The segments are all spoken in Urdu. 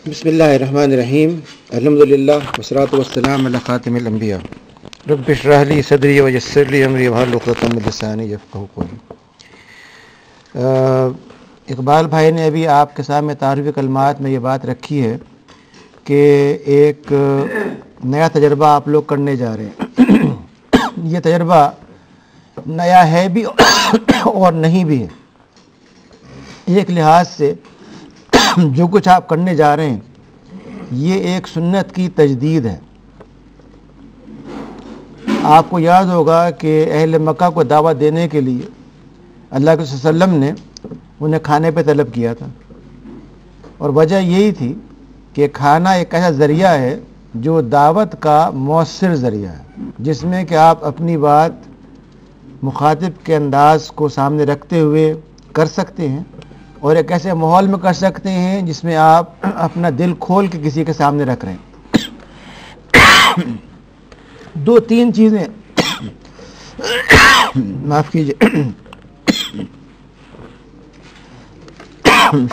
بسم اللہ الرحمن الرحیم الحمدللہ والصلاۃ والسلام علی خاتم الانبیاء رب اشرح لی صدری ویسر لی امری واحلل عقدۃ من لسانی یفقہوا قولی۔ اقبال بھائی نے ابھی آپ کے سامنے تعارفی کلمات میں یہ بات رکھی ہے کہ ایک نیا تجربہ آپ لوگ کرنے جا رہے ہیں۔ یہ تجربہ نیا ہے بھی اور نہیں بھی ہے۔ ایک لحاظ سے جو کچھ آپ کرنے جا رہے ہیں یہ ایک سنت کی تجدید ہے۔ آپ کو یاد ہوگا کہ اہل مکہ کو دعوت دینے کے لیے اللہ کے صلی اللہ علیہ وسلم نے انہیں کھانے پہ طلب کیا تھا، اور وجہ یہی تھی کہ کھانا ایک ایسا ذریعہ ہے جو دعوت کا مؤثر ذریعہ ہے، جس میں کہ آپ اپنی بات مخاطب کے انداز کو سامنے رکھتے ہوئے کر سکتے ہیں، اور ایک ایسے ماحول میں کر سکتے ہیں جس میں آپ اپنا دل کھول کے کسی کے سامنے رکھ رہے ہیں۔ دو تین چیزیں معاف کیجیے،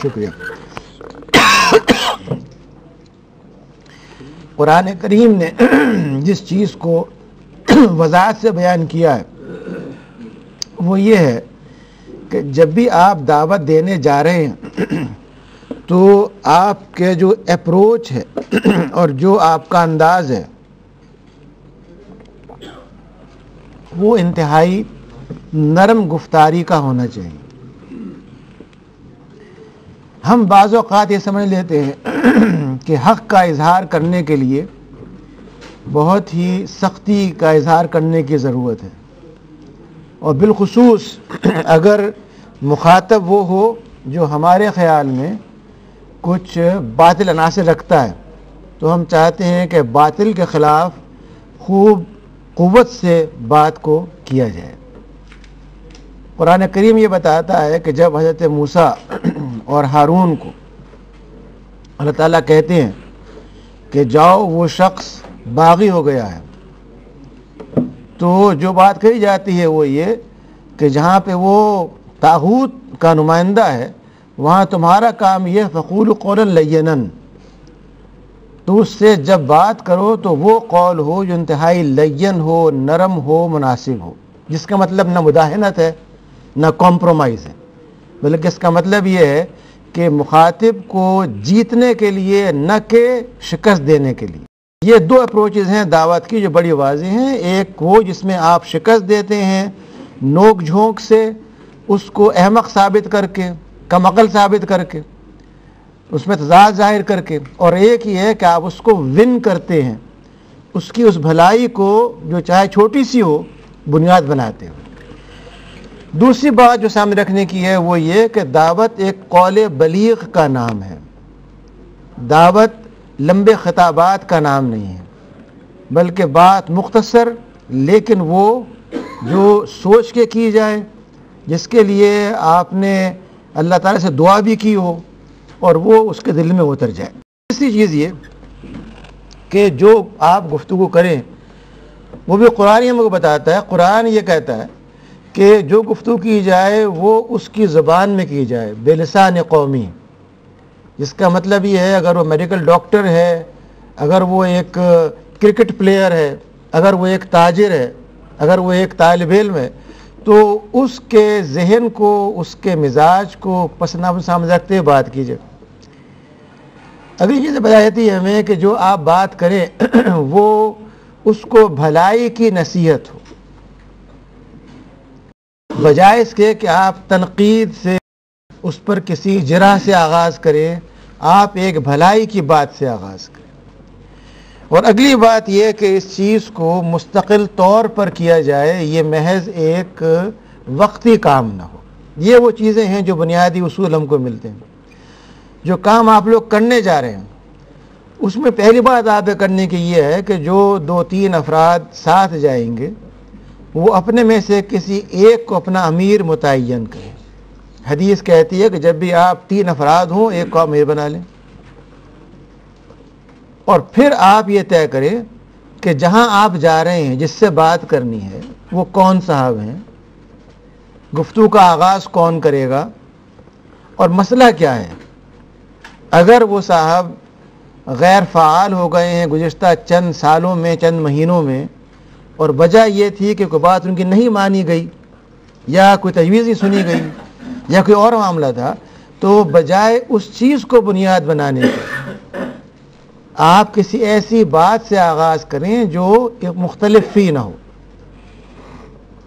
شکریہ۔ قرآن کریم نے جس چیز کو وضاحت سے بیان کیا ہے وہ یہ ہے کہ جب بھی آپ دعوت دینے جا رہے ہیں تو آپ کے جو اپروچ ہے اور جو آپ کا انداز ہے وہ انتہائی نرم گفتاری کا ہونا چاہیے۔ ہم بعض اوقات یہ سمجھ لیتے ہیں کہ حق کا اظہار کرنے کے لیے بہت ہی سختی کا اظہار کرنے کی ضرورت ہے، اور بالخصوص اگر مخاطب وہ ہو جو ہمارے خیال میں کچھ باطل عناصر رکھتا ہے، تو ہم چاہتے ہیں کہ باطل کے خلاف خوب قوت سے بات کو کیا جائے۔ قرآن کریم یہ بتاتا ہے کہ جب حضرت موسیٰ اور ہارون کو اللہ تعالیٰ کہتے ہیں کہ جاؤ وہ شخص باغی ہو گیا ہے، تو جو بات کہی جاتی ہے وہ یہ کہ جہاں پہ وہ طاغوت کا نمائندہ ہے وہاں تمہارا کام یہ فقولوا قولا لینا، تو اس سے جب بات کرو تو وہ قول ہو جو انتہائی لین ہو، نرم ہو، مناسب ہو، جس کا مطلب نہ مداہنت ہے نہ کمپرومائز ہے، بلکہ اس کا مطلب یہ ہے کہ مخاطب کو جیتنے کے لیے نہ کہ شکست دینے کے لیے۔ یہ دو اپروچز ہیں دعوت کی جو بڑی واضح ہیں۔ ایک وہ جس میں آپ شکست دیتے ہیں نوک جھونک سے، اس کو احمق ثابت کر کے، کم عقل ثابت کر کے، اس میں تضاد ظاہر کر کے، اور ایک یہ ہے کہ آپ اس کو ون کرتے ہیں، اس کی اس بھلائی کو جو چاہے چھوٹی سی ہو بنیاد بناتے ہو۔ دوسری بات جو سامنے رکھنے کی ہے وہ یہ کہ دعوت ایک قول بلیغ کا نام ہے، دعوت لمبے خطابات کا نام نہیں ہے، بلکہ بات مختصر لیکن وہ جو سوچ کے کی جائے، جس کے لیے آپ نے اللہ تعالیٰ سے دعا بھی کی ہو اور وہ اس کے دل میں اتر جائے۔ تیسری چیز یہ کہ جو آپ گفتگو کریں وہ بھی قرآن ہم کو بتاتا ہے۔ قرآن یہ کہتا ہے کہ جو گفتگو کی جائے وہ اس کی زبان میں کی جائے، بلسان قومی، جس کا مطلب یہ ہے اگر وہ میڈیکل ڈاکٹر ہے، اگر وہ ایک کرکٹ پلیئر ہے، اگر وہ ایک تاجر ہے، اگر وہ ایک طالب علم ہے، تو اس کے ذہن کو، اس کے مزاج کو پس نظر سامنے رکھتے ہوئے بات کیجیے۔ اگلی چیز بتائی جاتی ہے ہمیں کہ جو آپ بات کریں وہ اس کو بھلائی کی نصیحت ہو، بجائے اس کے کہ آپ تنقید سے، اس پر کسی جرح سے آغاز کریں، آپ ایک بھلائی کی بات سے آغاز کریں۔ اور اگلی بات یہ کہ اس چیز کو مستقل طور پر کیا جائے، یہ محض ایک وقتی کام نہ ہو۔ یہ وہ چیزیں ہیں جو بنیادی اصول ہم کو ملتے ہیں۔ جو کام آپ لوگ کرنے جا رہے ہیں اس میں پہلی بات آپ کرنے کی یہ ہے کہ جو دو تین افراد ساتھ جائیں گے وہ اپنے میں سے کسی ایک کو اپنا امیر متعین کریں۔ حدیث کہتی ہے کہ جب بھی آپ تین افراد ہوں ایک کو امیر بنا لیں، اور پھر آپ یہ طے کریں کہ جہاں آپ جا رہے ہیں، جس سے بات کرنی ہے، وہ کون صاحب ہیں، گفتگو کا آغاز کون کرے گا اور مسئلہ کیا ہے۔ اگر وہ صاحب غیر فعال ہو گئے ہیں گزشتہ چند سالوں میں، چند مہینوں میں، اور وجہ یہ تھی کہ کوئی بات ان کی نہیں مانی گئی یا کوئی تجویز نہیں سنی گئی یا کوئی اور معاملہ تھا، تو بجائے اس چیز کو بنیاد بنانے کے آپ کسی ایسی بات سے آغاز کریں جو مختلف فی نہ ہو۔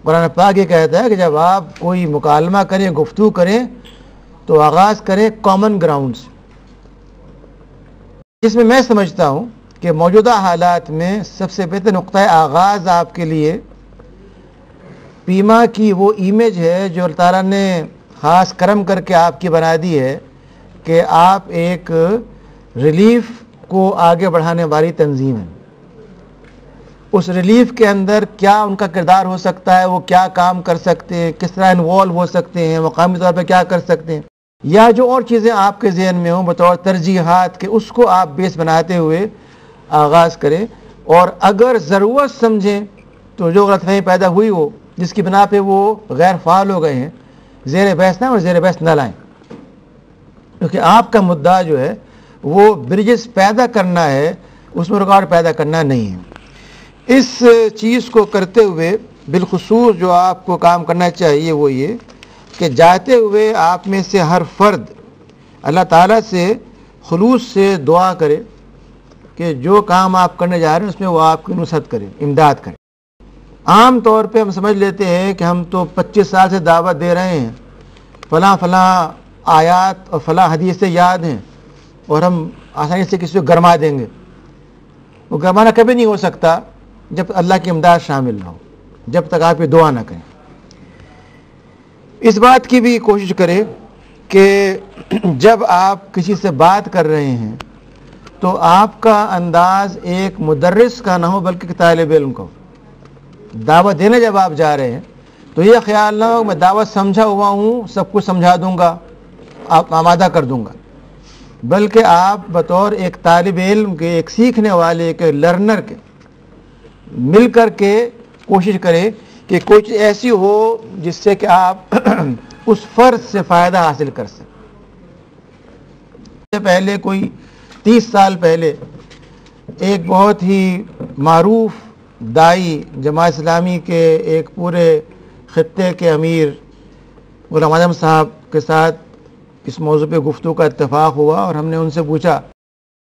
قرآن پاک یہ کہتا ہے کہ جب آپ کوئی مکالمہ کریں، گفتگو کریں، تو آغاز کریں کامن گراؤنڈ سے، جس میں میں سمجھتا ہوں کہ موجودہ حالات میں سب سے بہتر نقطہ آغاز آپ کے لیے پیما کی وہ ایمیج ہے جو اللہ تعالیٰ نے خاص کرم کر کے آپ کی بنا دی ہے کہ آپ ایک ریلیف کو آگے بڑھانے والی تنظیم ہے۔ اس ریلیف کے اندر کیا ان کا کردار ہو سکتا ہے، وہ کیا کام کر سکتے ہیں، کس طرح انوالو ہو سکتے ہیں، مقامی طور پہ کیا کر سکتے ہیں، یا جو اور چیزیں آپ کے ذہن میں ہوں بطور ترجیحات کے، اس کو آپ بیس بناتے ہوئے آغاز کریں، اور اگر ضرورت سمجھیں تو جو غلط فہمی پیدا ہوئی ہو جس کی بنا پہ وہ غیر فعال ہو گئے ہیں، زیر بحث نہ اور زیر بحث نہ لائیں، کیونکہ آپ کا مدعا جو ہے وہ برجز پیدا کرنا ہے، اس میں رکاوٹ پیدا کرنا نہیں ہے۔ اس چیز کو کرتے ہوئے بالخصوص جو آپ کو کام کرنا چاہیے وہ یہ کہ جاتے ہوئے آپ میں سے ہر فرد اللہ تعالیٰ سے خلوص سے دعا کرے کہ جو کام آپ کرنے جا رہے ہیں اس میں وہ آپ کی نصرت کرے، امداد کرے۔ عام طور پہ ہم سمجھ لیتے ہیں کہ ہم تو 25 سال سے دعوت دے رہے ہیں، فلاں فلاں آیات اور فلاں حدیثیں یاد ہیں، اور ہم آسانی سے کسی کو گرما دیں گے۔ وہ گرمانا کبھی نہیں ہو سکتا جب اللہ کی امداد شامل نہ ہو، جب تک آپ یہ دعا نہ کریں۔ اس بات کی بھی کوشش کریں کہ جب آپ کسی سے بات کر رہے ہیں تو آپ کا انداز ایک مدرس کا نہ ہو بلکہ طالب علم کا ہو۔ دعوت دینے جب آپ جا رہے ہیں تو یہ خیال نہ ہو میں دعوت سمجھا ہوا ہوں، سب کچھ سمجھا دوں گا، آپ آمادہ کر دوں گا، بلکہ آپ بطور ایک طالب علم کے، ایک سیکھنے والے کے، لرنر کے مل کر کے کوشش کریں کہ کوئی چیز ایسی ہو جس سے کہ آپ اس فرد سے فائدہ حاصل کر سکیں۔ پہلے کوئی 30 سال پہلے ایک بہت ہی معروف دائی جماعت اسلامی کے ایک پورے خطے کے امیر غلام اعظم صاحب کے ساتھ اس موضوع پہ گفتگو کا اتفاق ہوا، اور ہم نے ان سے پوچھا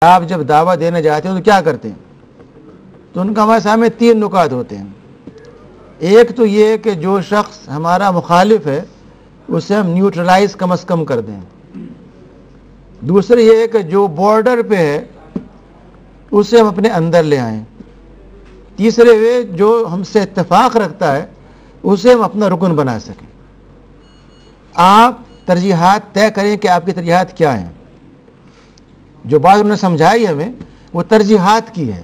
آپ جب دعوت دینے جاتے ہیں تو کیا کرتے ہیں؟ تو ان کا ہمارے سامنے 3 نکات ہوتے ہیں۔ ایک تو یہ کہ جو شخص ہمارا مخالف ہے اسے ہم نیوٹرلائز کم از کم کر دیں، دوسرے یہ کہ جو بارڈر پہ ہے اسے ہم اپنے اندر لے آئیں، تیسرے یہ جو ہم سے اتفاق رکھتا ہے اسے ہم اپنا رکن بنا سکیں۔ آپ ترجیحات طے کریں کہ آپ کی ترجیحات کیا ہیں۔ جو بات انہوں نے سمجھائی ہمیں وہ ترجیحات کی ہے،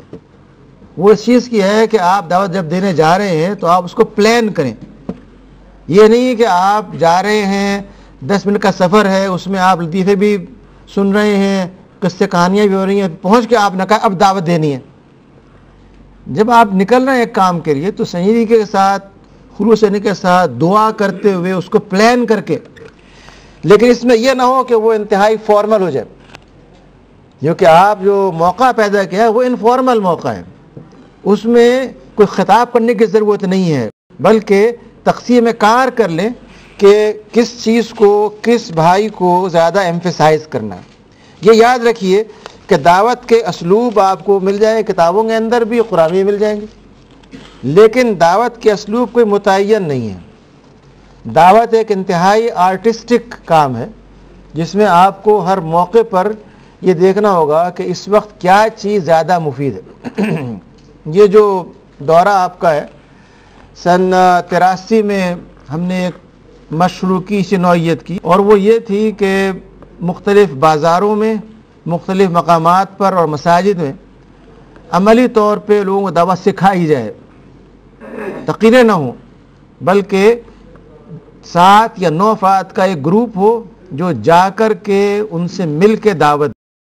وہ اس چیز کی ہے کہ آپ دعوت جب دینے جا رہے ہیں تو آپ اس کو پلان کریں۔ یہ نہیں کہ آپ جا رہے ہیں 10 منٹ کا سفر ہے، اس میں آپ لطیفے بھی سن رہے ہیں، قصے کہانیاں بھی ہو رہی ہیں، پہنچ کے آپ نے کہا اب دعوت دینی ہے۔ جب آپ نکل رہے ہیں ایک کام کے لیے تو سنجیدگی کے ساتھ، خلوص کے ساتھ دعا کرتے ہوئے اس کو پلان کر کے، لیکن اس میں یہ نہ ہو کہ وہ انتہائی فارمل ہو جائے، کیونکہ آپ جو موقع پیدا کیا ہے وہ انفارمل موقع ہے، اس میں کوئی خطاب کرنے کی ضرورت نہیں ہے، بلکہ تقسیم کار کر لیں کہ کس چیز کو، کس بھائی کو زیادہ ایمفیسائز کرنا ہے۔ یہ یاد رکھیے کہ دعوت کے اسلوب آپ کو مل جائیں، کتابوں کے اندر بھی، قرآن میں مل جائیں گے، لیکن دعوت کے اسلوب کوئی متعین نہیں ہے۔ دعوت ایک انتہائی آرٹسٹک کام ہے جس میں آپ کو ہر موقع پر یہ دیکھنا ہوگا کہ اس وقت کیا چیز زیادہ مفید ہے۔ یہ جو دورہ آپ کا ہے، سن 83 میں ہم نے ایک مشروعی سی نوعیت کی، اور وہ یہ تھی کہ مختلف بازاروں میں، مختلف مقامات پر اور مساجد میں عملی طور پہ لوگوں کو دعوت سکھائی جائے، تقریریں نہ ہوں بلکہ 7 یا 9 افراد کا ایک گروپ ہو جو جا کر کے ان سے مل کے دعوت